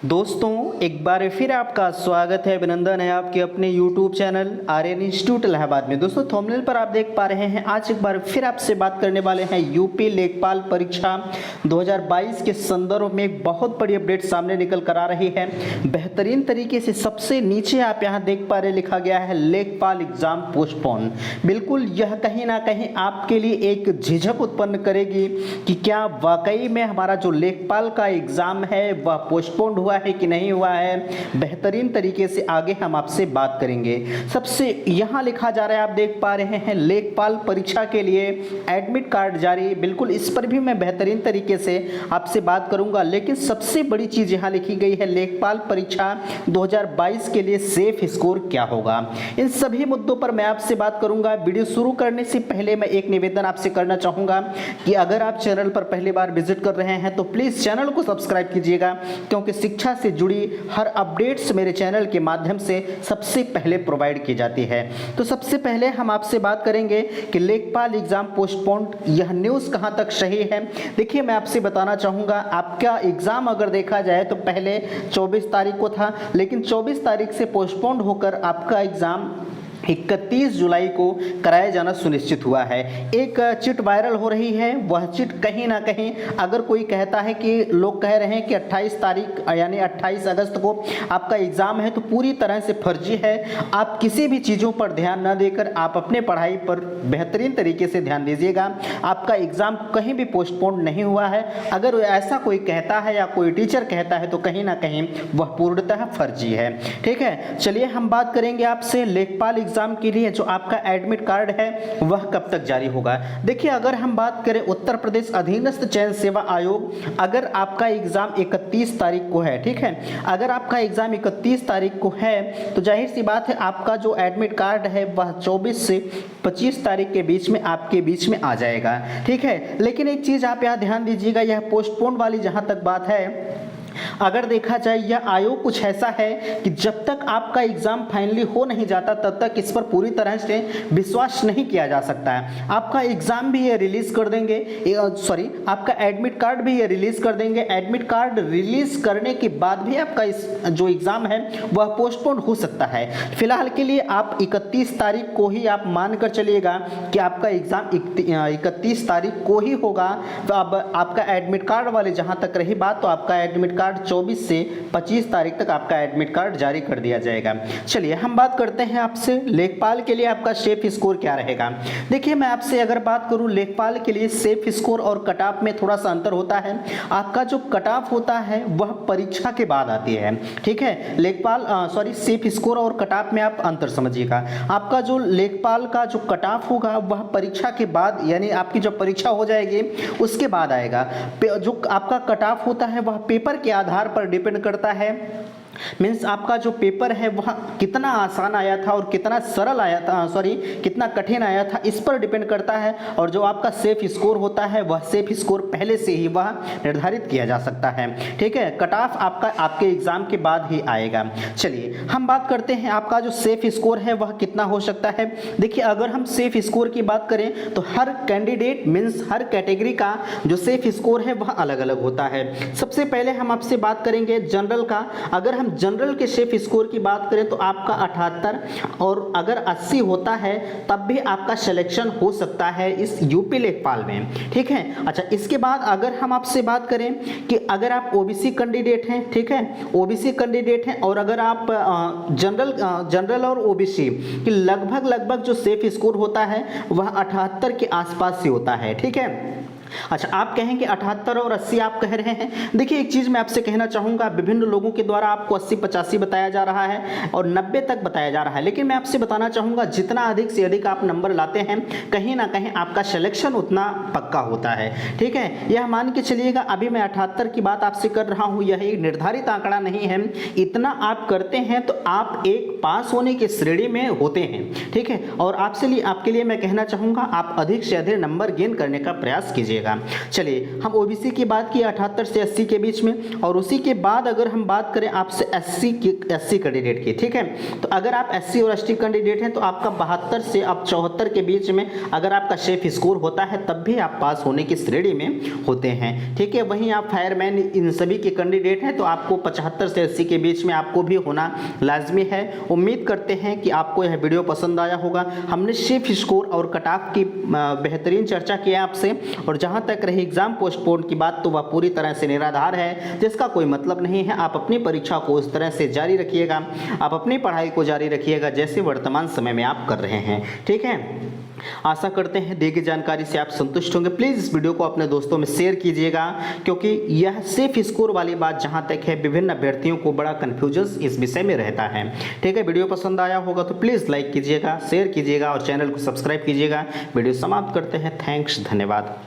दोस्तों एक बार फिर आपका स्वागत है, अभिनंदन है आपके अपने YouTube channel Aryan institute Allahabad में। दोस्तों थंबनेल पर आप देख पा रहे हैं, आज एक बार फिर आपसे बात करने वाले हैं यूपी लेखपाल परीक्षा 2022 के संदर्भ में एक बहुत बड़ी अपडेट सामने निकल कर आ रही है। बेहतरीन तरीके से सबसे नीचे आप यहाँ देख पा रहे लिखा गया है लेखपाल एग्जाम पोस्टपोन। बिल्कुल यह कहीं ना कहीं आपके लिए एक झिझक उत्पन्न करेगी कि क्या वाकई में हमारा जो लेखपाल का एग्जाम है वह पोस्टपोन हुआ है कि नहीं हुआ है। बेहतरीन तरीके से आगे हम आपसे बात करेंगे। सबसे यहां लिखा जा रहा है, आप देख पा रहे हैं लेखपाल परीक्षा के लिए एडमिट कार्ड जारी। बिल्कुल इस पर भी मैं बेहतरीन तरीके से आपसे बात करूंगा, लेकिन सबसे बड़ी चीज यहां लिखी गई है लेखपाल परीक्षा 2022 के लिए सेफ स्कोर क्या होगा। इन सभी मुद्दों पर मैं आपसे बात करूंगा। वीडियो शुरू करने से पहले मैं एक निवेदन आपसे करना चाहूंगा कि अगर आप चैनल पर पहली बार विजिट कर रहे हैं तो प्लीज चैनल को सब्सक्राइब कीजिएगा, क्योंकि शिक्षा से जुड़ी हर अपडेट्स मेरे चैनल के माध्यम से सबसे पहले प्रोवाइड की जाती है। तो सबसे पहले हम आपसे बात करेंगे कि लेखपाल एग्जाम पोस्टपोन, यह न्यूज़ कहां तक सही है। देखिए मैं आपसे बताना चाहूँगा, आपका एग्ज़ाम अगर देखा जाए तो पहले 24 तारीख को था, लेकिन 24 तारीख से पोस्टपोन होकर आपका एग्ज़ाम 31 जुलाई को कराया जाना सुनिश्चित हुआ है। एक चिट वायरल हो रही है, वह चिट कहीं ना कहीं अगर कोई कहता है कि लोग कह रहे हैं कि 28 तारीख यानी 28 अगस्त को आपका एग्ज़ाम है, तो पूरी तरह से फर्जी है। आप किसी भी चीज़ों पर ध्यान न देकर आप अपने पढ़ाई पर बेहतरीन तरीके से ध्यान दीजिएगा। आपका एग्ज़ाम कहीं भी पोस्टपोन नहीं हुआ है। अगर ऐसा कोई कहता है या कोई टीचर कहता है तो कहीं ना कहीं वह पूर्णतः फर्जी है। ठीक है, चलिए हम बात करेंगे आपसे लेखपाल एग्जाम के लिए जो आपका एडमिट कार्ड है वह कब तक जारी होगा। देखिए अगर हम बात करें उत्तर प्रदेश अधीनस्थ चयन सेवा आयोग, अगर आपका एग्जाम 31 तारीख को है, ठीक है, अगर आपका एग्जाम 31 तारीख को है तो जाहिर सी बात है आपका जो एडमिट कार्ड है वह 24 से 25 तारीख के बीच में आपके बीच में आ जाएगा। ठीक है, लेकिन एक चीज आप यहाँ ध्यान दीजिएगा, यह पोस्टपोन वाली जहां तक बात है, अगर देखा जाए यह आयोग कुछ ऐसा है कि जब तक आपका एग्जाम फाइनली हो नहीं जाता तब तक इस पर पूरी तरह से विश्वास नहीं किया जा सकता है। आपका एग्जाम भी ये रिलीज कर देंगे, आपका एडमिट कार्ड भी ये रिलीज कर देंगे। एडमिट कार्ड रिलीज करने के बाद भी आपका इस जो एग्जाम है वह पोस्टपोन हो सकता है। फिलहाल के लिए आप 31 तारीख को ही आप मानकर चलिएगा कि आपका एग्जाम 31 तारीख को ही होगा। तो अब आपका एडमिट कार्ड वाले जहां तक रही बात, तो आपका एडमिट कार्ड 24 से 25 तारीख तक आपका एडमिट कार्ड जारी कर दिया जाएगा। चलिए हम बात करते हैं आपसे लेखपाल के लिए आपका सेफ स्कोर क्या रहेगा। देखिए मैं आपसे अगर बात करूं लेखपाल के लिए सेफ स्कोर और कट ऑफ में थोड़ा सा अंतर होता है। आपका जो कट ऑफ होता है वह परीक्षा के बाद आती है। ठीक है, लेखपाल सेफ स्कोर और कट ऑफ में आप अंतर समझिएगा। आपका जो लेखपाल का जो कट ऑफ होगा वह परीक्षा के बाद, यानी आपकी जब परीक्षा हो जाएगी उसके बाद आएगा। जो आपका कट ऑफ होता है वह पेपर के आधार पर डिपेंड करता है। मीन्स आपका जो पेपर है वह कितना आसान आया था और कितना सरल आया था, कितना कठिन आया था, इस पर डिपेंड करता है। और जो आपका सेफ स्कोर होता है वह सेफ स्कोर पहले से ही वह निर्धारित किया जा सकता है। ठीक है, कट ऑफ आपका आपके एग्जाम के बाद ही आएगा। चलिए हम बात करते हैं आपका जो सेफ स्कोर है वह कितना हो सकता है। देखिए अगर हम सेफ स्कोर की बात करें तो हर कैंडिडेट मीन्स हर कैटेगरी का जो सेफ स्कोर है वह अलग अलग होता है। सबसे पहले हम आपसे बात करेंगे जनरल का। अगर हम जनरल के सेफ स्कोर की बात करें तो आपका 78 और अगर 80 होता है तब भी आपका सिलेक्शन हो सकता है इस यूपी लेखपाल में। ठीक है, अच्छा इसके बाद अगर हम आपसे बात करें कि अगर आप ओबीसी कैंडिडेट हैं, ठीक है, ओबीसी कैंडिडेट हैं और अगर आप जनरल और ओबीसी की लगभग जो सेफ स्कोर होता है वह 78 के आसपास ही होता है। ठीक है, अच्छा आप कहेंगे 78 और 80 आप कह रहे हैं। देखिए एक चीज़ मैं आपसे कहना चाहूँगा, विभिन्न लोगों के द्वारा आपको 80-85 बताया जा रहा है और 90 तक बताया जा रहा है, लेकिन मैं आपसे बताना चाहूँगा जितना अधिक से अधिक आप नंबर लाते हैं कहीं ना कहीं आपका सिलेक्शन उतना पक्का होता है। ठीक है, यह मान के चलिएगा, अभी मैं 78 की बात आपसे कर रहा हूँ, यह एक निर्धारित आंकड़ा नहीं है। इतना आप करते हैं तो आप एक पास होने की श्रेणी में होते हैं। ठीक है, और आपके लिए मैं कहना चाहूँगा आप अधिक से अधिक नंबर गेन करने का प्रयास कीजिए। कीजिएगा। चलिए हम ओबीसी की बात की 78 से 80 के बीच में, और उसी के बाद अगर हम बात करें आपसे एससी कैंडिडेट की, ठीक है, तो अगर आप एससी और एसटी कैंडिडेट हैं तो आपका 72 से आप 74 के बीच में अगर आपका शेफ स्कोर होता है तब भी आप पास होने की श्रेणी में होते हैं, ठीक है। वहीं आप फायरमैन इन सभी के कैंडिडेट हैं तो आपको 75 से 80 के बीच में आपको भी होना लाजमी है। उम्मीद करते हैं कि आपको यह वीडियो पसंद आया होगा। हमने शेफ स्कोर और कट ऑफ की बेहतरीन चर्चा की आपसे, और जहां तक रही एग्जाम पोस्टपोन की बात तो वह पूरी तरह से निराधार है, जिसका कोई मतलब नहीं है। आप अपनी परीक्षा को उस तरह से जारी रखिएगा, आप अपनी पढ़ाई को जारी रखिएगा जैसे वर्तमान समय में आप कर रहे हैं, ठीक है। आशा करते हैं दी गई जानकारी से आप संतुष्ट होंगे। प्लीज़ इस वीडियो को अपने दोस्तों में शेयर कीजिएगा, क्योंकि यह सेफ स्कोर वाली बात जहां तक है विभिन्न अभ्यर्थियों को बड़ा कन्फ्यूजन इस विषय में रहता है, ठीक है। वीडियो पसंद आया होगा तो प्लीज़ लाइक कीजिएगा, शेयर कीजिएगा और चैनल को सब्सक्राइब कीजिएगा। वीडियो समाप्त करते हैं। थैंक्स, धन्यवाद।